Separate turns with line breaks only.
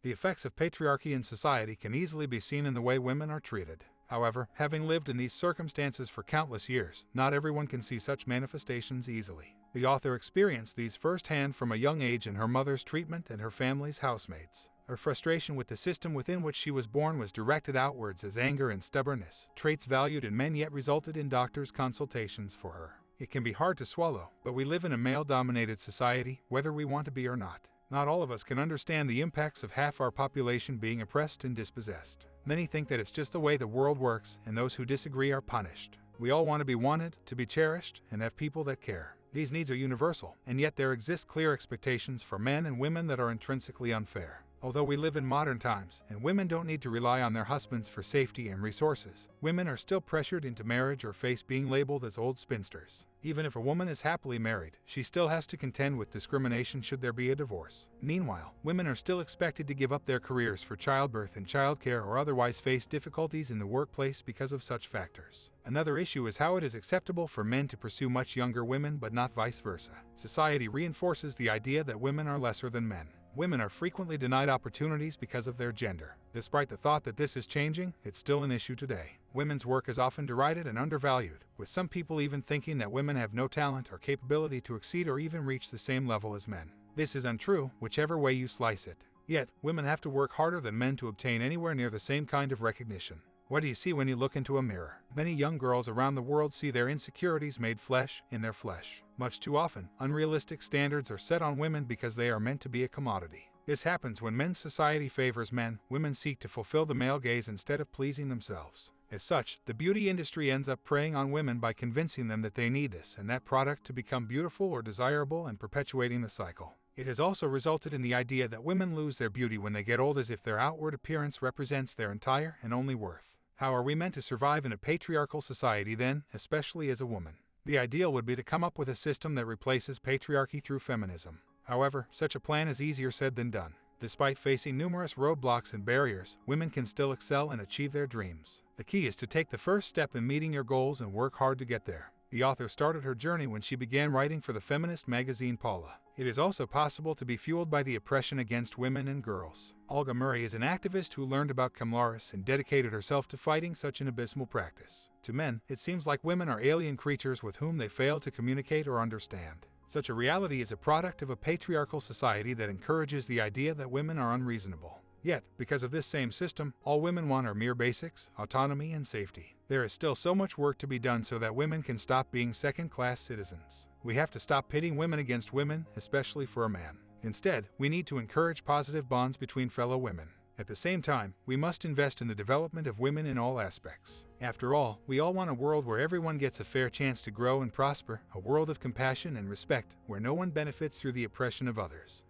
The effects of patriarchy in society can easily be seen in the way women are treated. However, having lived in these circumstances for countless years, not everyone can see such manifestations easily. The author experienced these firsthand from a young age in her mother's treatment and her family's housemates. Her frustration with the system within which she was born was directed outwards as anger and stubbornness, traits valued in men yet resulted in doctors' consultations for her. It can be hard to swallow, but we live in a male-dominated society, whether we want to be or not. Not all of us can understand the impacts of half our population being oppressed and dispossessed. Many think that it's just the way the world works, and those who disagree are punished. We all want to be wanted, to be cherished, and have people that care. These needs are universal, and yet there exist clear expectations for men and women that are intrinsically unfair. Although we live in modern times, and women don't need to rely on their husbands for safety and resources, women are still pressured into marriage or face being labeled as old spinsters. Even if a woman is happily married, she still has to contend with discrimination should there be a divorce. Meanwhile, women are still expected to give up their careers for childbirth and childcare or otherwise face difficulties in the workplace because of such factors. Another issue is how it is acceptable for men to pursue much younger women but not vice versa. Society reinforces the idea that women are lesser than men. Women are frequently denied opportunities because of their gender. Despite the thought that this is changing, it's still an issue today. Women's work is often derided and undervalued, with some people even thinking that women have no talent or capability to exceed or even reach the same level as men. This is untrue, whichever way you slice it. Yet, women have to work harder than men to obtain anywhere near the same kind of recognition. What do you see when you look into a mirror? Many young girls around the world see their insecurities made flesh in their flesh. Much too often, unrealistic standards are set on women because they are meant to be a commodity. This happens when men's society favors men, women seek to fulfill the male gaze instead of pleasing themselves. As such, the beauty industry ends up preying on women by convincing them that they need this and that product to become beautiful or desirable and perpetuating the cycle. It has also resulted in the idea that women lose their beauty when they get old as if their outward appearance represents their entire and only worth. How are we meant to survive in a patriarchal society then, especially as a woman? The ideal would be to come up with a system that replaces patriarchy through feminism. However, such a plan is easier said than done. Despite facing numerous roadblocks and barriers, women can still excel and achieve their dreams. The key is to take the first step in meeting your goals and work hard to get there. The author started her journey when she began writing for the feminist magazine Paula. It is also possible to be fueled by the oppression against women and girls. Olga Murray is an activist who learned about Kamlaris and dedicated herself to fighting such an abysmal practice. To men, it seems like women are alien creatures with whom they fail to communicate or understand. Such a reality is a product of a patriarchal society that encourages the idea that women are unreasonable. Yet, because of this same system, all women want are mere basics, autonomy, and safety. There is still so much work to be done so that women can stop being second-class citizens. We have to stop pitting women against women, especially for a man. Instead, we need to encourage positive bonds between fellow women. At the same time, we must invest in the development of women in all aspects. After all, we all want a world where everyone gets a fair chance to grow and prosper, a world of compassion and respect, where no one benefits through the oppression of others.